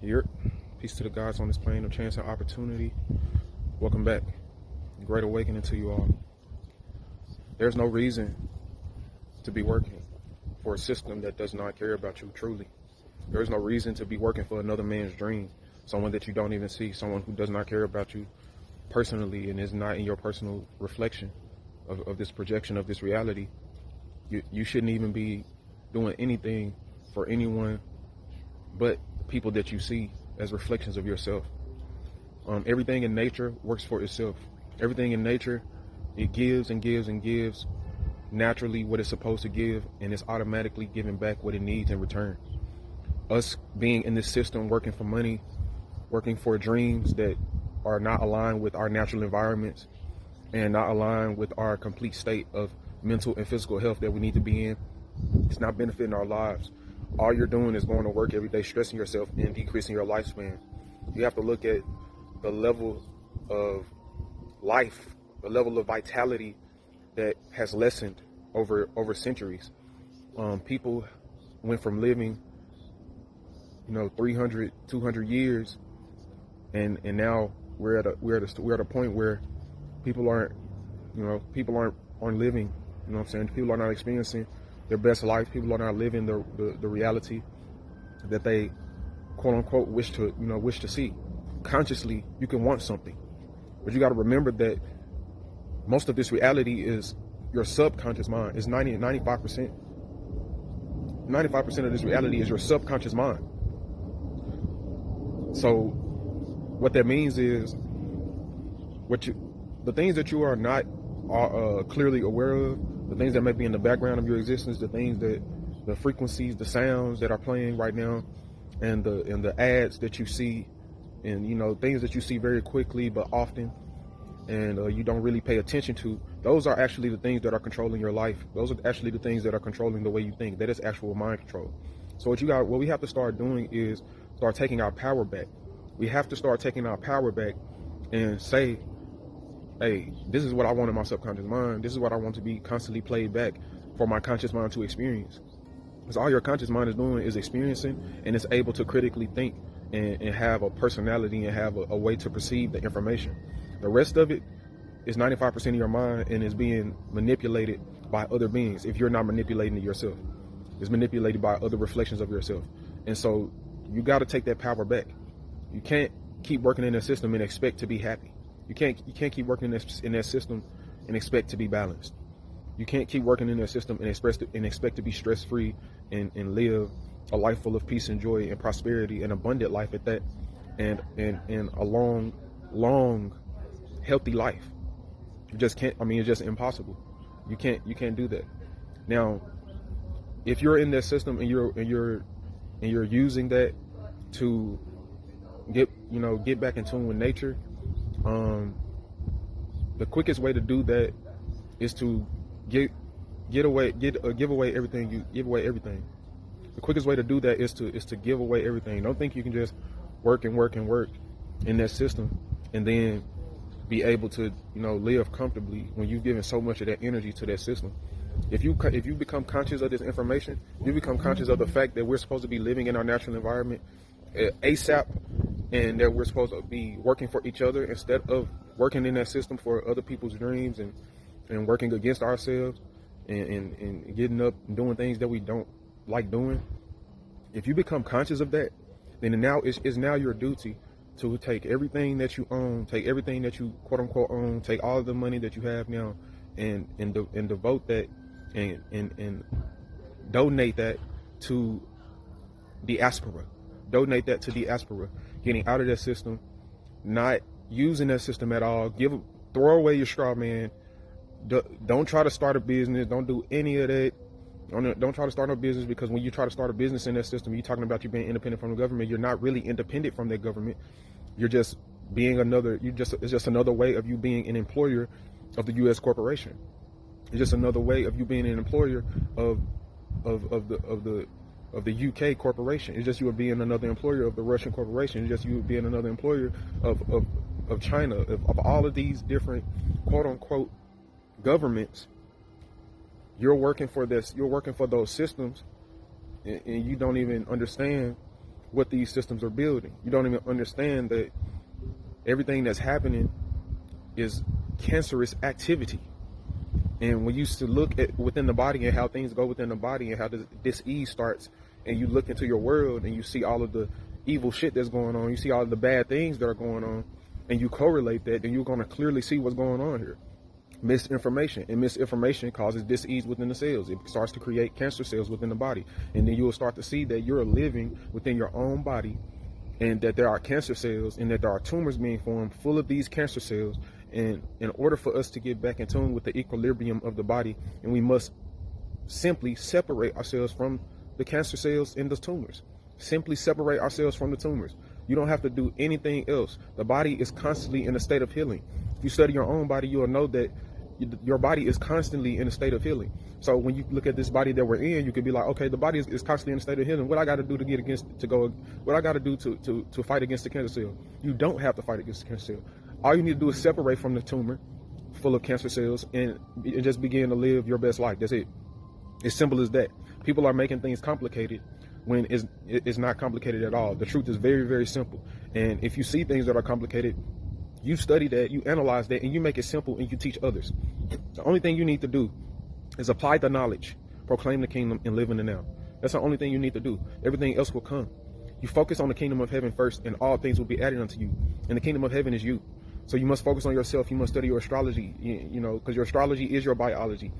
Here, peace to the gods on this plane of chance and opportunity. Welcome back. Great awakening to you all. There's no reason to be working for a system that does not care about you truly. There is no reason to be working for another man's dream, someone that you don't even see, someone who does not care about you personally and is not in your personal reflection of this projection of this reality. You shouldn't even be doing anything for anyone but people that you see as reflections of yourself. Everything in nature works for itself. Everything in nature, it gives and gives and gives naturally what it's supposed to give, and it's automatically giving back what it needs in return. Us being in this system, working for money, working for dreams that are not aligned with our natural environments and not aligned with our complete state of mental and physical health that we need to be in, it's not benefiting our lives. All you're doing is going to work every day, stressing yourself and decreasing your lifespan. You have to look at the level of life, the level of vitality that has lessened over centuries. People went from living 300, 200 years, and now we're at a point where people aren't living. You know what I'm saying? People are not experiencing their best life. People are not living the reality that they quote unquote wish to see. Consciously, you can want something, but you got to remember that most of this reality is your subconscious mind. Is 95% of this reality is your subconscious mind. So what that means is the things that you are not clearly aware of, the things that may be in the background of your existence, the frequencies, the sounds that are playing right now, and the ads that you see, and things that you see very quickly but often, and you don't really pay attention to. Those are actually the things that are controlling your life. Those are actually the things that are controlling the way you think. That is actual mind control. So what we have to start doing is start taking our power back. We have to start taking our power back and say, hey, this is what I want in my subconscious mind. This is what I want to be constantly played back for my conscious mind to experience. Because all your conscious mind is doing is experiencing, and it's able to critically think and have a personality and have a way to perceive the information. The rest of it is 95% of your mind and is being manipulated by other beings. If you're not manipulating it yourself, it's manipulated by other reflections of yourself. And so you got to take that power back. You can't keep working in the system and expect to be happy. You can't keep working in that system and expect to be balanced. You can't keep working in that system and expect to be stress-free and live a life full of peace and joy and prosperity, and abundant life at that, and a long, healthy life. You just can't. It's just impossible. You can't do that. Now, if you're in that system and you're using that to get back in tune with nature, the quickest way to do that is to give away everything. The quickest way to do that is to give away everything. Don't think you can just work and work and work in that system and then be able to live comfortably when you've given so much of that energy to that system. If you become conscious of this information, you become conscious of the fact that we're supposed to be living in our natural environment ASAP, and that we're supposed to be working for each other instead of working in that system for other people's dreams and working against ourselves and getting up and doing things that we don't like doing. If you become conscious of that, then now it's now your duty to take everything that you own, take everything that you quote unquote own, take all of the money that you have now and devote that and donate that to diaspora. Donate that to diaspora, getting out of that system, not using that system at all. Throw away your straw man. Don't try to start a business. Don't do any of that. Don't try to start a business, because when you try to start a business in that system, you're talking about you being independent from the government. You're not really independent from that government. You're just being it's just another way of you being an employer of the U.S. corporation. It's just another way of you being an employer of the UK corporation. It's just you being another employer of the Russian corporation. It's just you being another employer of China, of all of these different quote unquote governments. You're working for this. You're working for those systems, and you don't even understand what these systems are building. You don't even understand that everything that's happening is cancerous activity. And when you used to look at within the body and how things go within the body and how this dis-ease starts, and you look into your world and you see all of the evil shit that's going on, you see all of the bad things that are going on, and you correlate that, then you're going to clearly see what's going on here. Misinformation, and misinformation causes dis-ease within the cells. It starts to create cancer cells within the body, and then you will start to see that you're living within your own body, and that there are cancer cells, and that there are tumors being formed full of these cancer cells. And in order for us to get back in tune with the equilibrium of the body, and we must simply separate ourselves from the cancer cells and the tumors. Simply separate ourselves from the tumors. You don't have to do anything else. The body is constantly in a state of healing. If you study your own body, you'll know that your body is constantly in a state of healing. So when you look at this body that we're in, you could be like, okay, the body is constantly in a state of healing. What I got to do what I got to do to fight against the cancer cell? You don't have to fight against the cancer cell. All you need to do is separate from the tumor full of cancer cells and just begin to live your best life. That's it. It's simple as that. People are making things complicated when it's not complicated at all. The truth is very, very simple. And if you see things that are complicated, you study that, you analyze that, and you make it simple, and you teach others. The only thing you need to do is apply the knowledge, proclaim the kingdom, and live in the now. That's the only thing you need to do. Everything else will come. You focus on the kingdom of heaven first, and all things will be added unto you. And the kingdom of heaven is you. So you must focus on yourself. You must study your astrology, you know, because your astrology is your biology.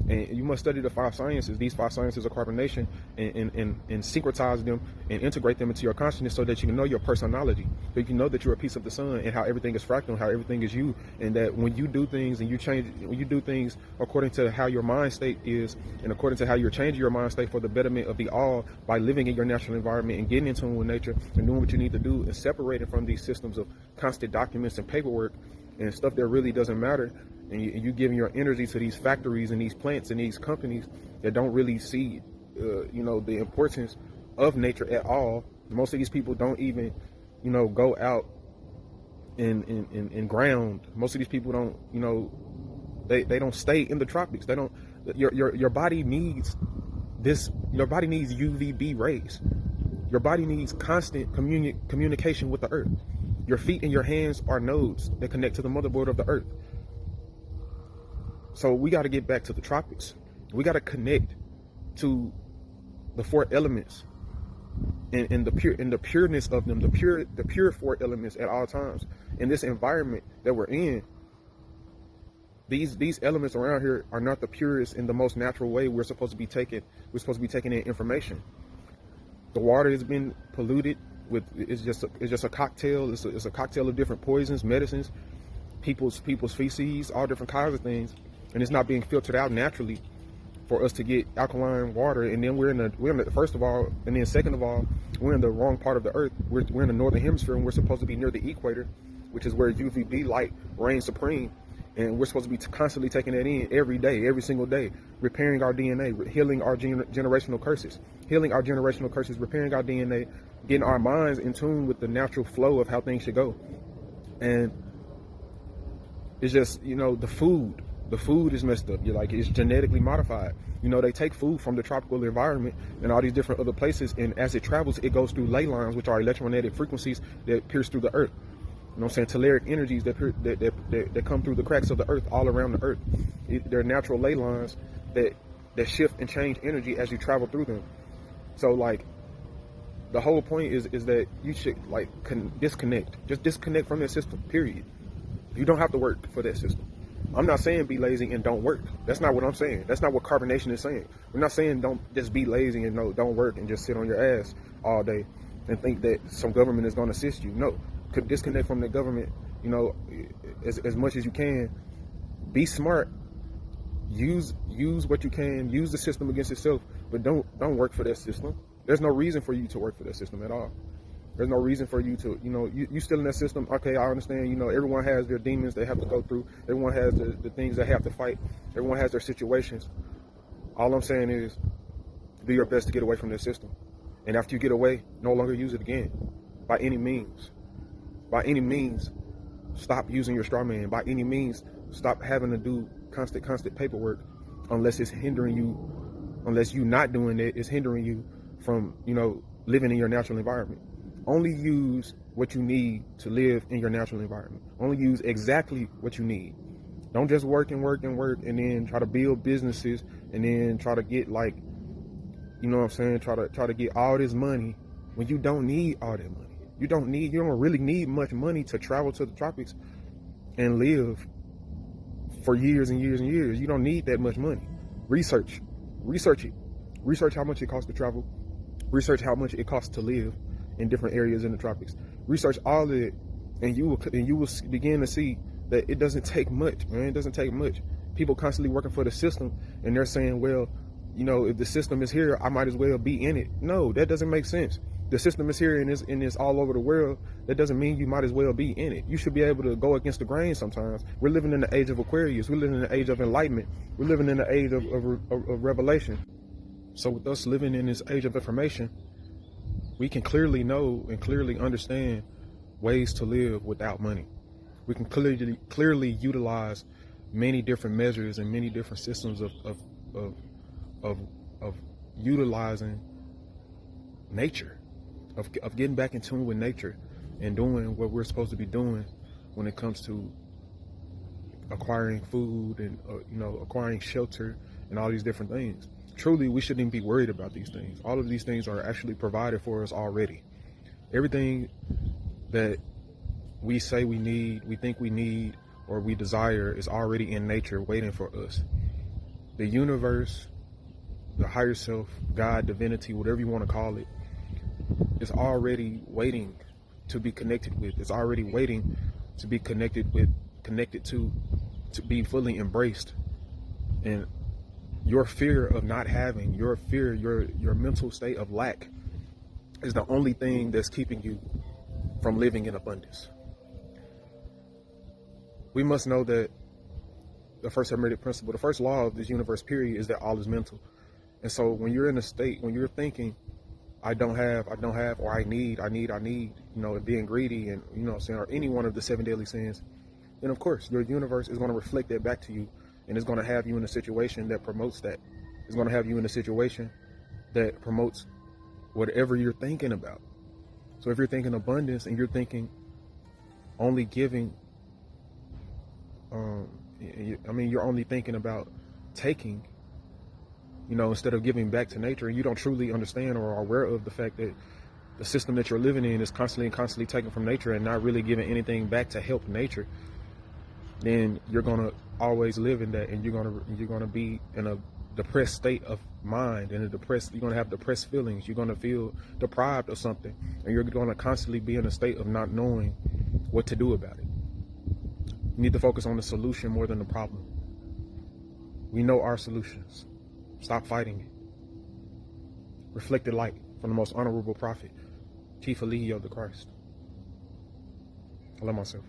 And you must study the 5 sciences. These 5 sciences of carbonation, and syncretize them and integrate them into your consciousness so that you can know your personality. So you can know that you're a piece of the sun and how everything is fractal, how everything is you. And that when you do things and when you do things according to how your mind state is, and according to how you're changing your mind state for the betterment of the all, by living in your natural environment and getting in tune with nature and doing what you need to do and separating from these systems of constant documents and paperwork and stuff that really doesn't matter, and you giving your energy to these factories and these plants and these companies that don't really see, you know, the importance of nature at all. Most of these people don't even, you know, go out and ground. Most of these people don't, you know, they don't stay in the tropics. They don't. Your body needs this. Your body needs UVB rays. Your body needs constant communication with the earth. Your feet and your hands are nodes that connect to the motherboard of the earth. So we got to get back to the tropics. We got to connect to the 4 elements and the pureness of them, the pure 4 elements at all times. In this environment that we're in, these elements around here are not the purest in the most natural way. We're supposed to be taking in information. The water has been polluted with it's just a cocktail. It's a cocktail of different poisons, medicines, people's feces, all different kinds of things, and it's not being filtered out naturally for us to get alkaline water. And then we're in the first of all, and then second of all, we're in the wrong part of the earth. We're in the northern hemisphere, and we're supposed to be near the equator, which is where UVB light reigns supreme. And we're supposed to be constantly taking that in every day, every single day, repairing our DNA, healing our generational curses, repairing our DNA, getting our minds in tune with the natural flow of how things should go. And it's just, you know, the food is messed up. You're like, it's genetically modified. You know, they take food from the tropical environment and all these different other places, and as it travels, it goes through ley lines, which are electromagnetic frequencies that pierce through the earth. You know what I'm saying? Telluric energies that come through the cracks of the earth, all around the earth. They're natural ley lines that shift and change energy as you travel through them. So, like, the whole point is that you should, like, disconnect. Just disconnect from that system, period. You don't have to work for that system. I'm not saying be lazy and don't work. That's not what I'm saying. That's not what carbonation is saying. We're not saying don't just be lazy and don't work and just sit on your ass all day and think that some government is going to assist you. No. Could disconnect from the government, you know, as much as you can. Be smart. Use what you can. Use the system against itself, but don't work for that system. There's no reason for you to work for that system at all. There's no reason for you to, you know, you still in that system. Okay, I understand. You know, everyone has their demons they have to go through. Everyone has the things they have to fight. Everyone has their situations. All I'm saying is, do your best to get away from that system. And after you get away, no longer use it again, by any means. By any means, stop using your straw man. By any means, stop having to do constant paperwork, unless it's hindering you, unless you not doing it is hindering you from, you know, living in your natural environment. Only use what you need to live in your natural environment. Only use exactly what you need. Don't just work and work and work and then try to build businesses and then try to get, like, you know what I'm saying, try to get all this money when you don't need all that money. You don't really need much money to travel to the tropics and live for years and years and years. You don't need that much money. Research it. Research how much it costs to travel. Research how much it costs to live in different areas in the tropics. Research all of it, and you will begin to see that it doesn't take much, man. It doesn't take much. People constantly working for the system, and they're saying, well, you know, if the system is here, I might as well be in it. No, that doesn't make sense. The system is here and is all over the world. That doesn't mean you might as well be in it. You should be able to go against the grain sometimes. We're living in the age of Aquarius. We're living in the age of enlightenment. We're living in the age of revelation. So with us living in this age of information, we can clearly know and clearly understand ways to live without money. We can clearly utilize many different measures and many different systems of utilizing nature, of getting back in tune with nature and doing what we're supposed to be doing when it comes to acquiring food and acquiring shelter and all these different things. Truly, we shouldn't even be worried about these things. All of these things are actually provided for us already. Everything that we say we need, we think we need, or we desire is already in nature waiting for us. The universe, the higher self, God, divinity, whatever you want to call it, is already waiting to be connected with. It's already waiting to be connected to be fully embraced. And your fear of not having, your mental state of lack is the only thing that's keeping you from living in abundance. We must know that the first hermetic principle, the first law of this universe, period, is that all is mental. And so when you're in a state, when you're thinking, I don't have, or I need, being greedy and, or any one of the 7 deadly sins, then of course your universe is going to reflect that back to you, and it's going to have you in a situation that promotes that. It's going to have you in a situation that promotes whatever you're thinking about. So if you're thinking abundance and you're thinking only giving, you're only thinking about taking, instead of giving back to nature, and you don't truly understand or are aware of the fact that the system that you're living in is constantly taking from nature and not really giving anything back to help nature, then you're gonna always live in that, and you're gonna be in a depressed state of mind, and you're gonna have depressed feelings. You're gonna feel deprived of something, and you're gonna constantly be in a state of not knowing what to do about it. You need to focus on the solution more than the problem. We know our solutions. Stop fighting it. Reflected light from the most honorable prophet, Chief Eligio the Christ. I love myself.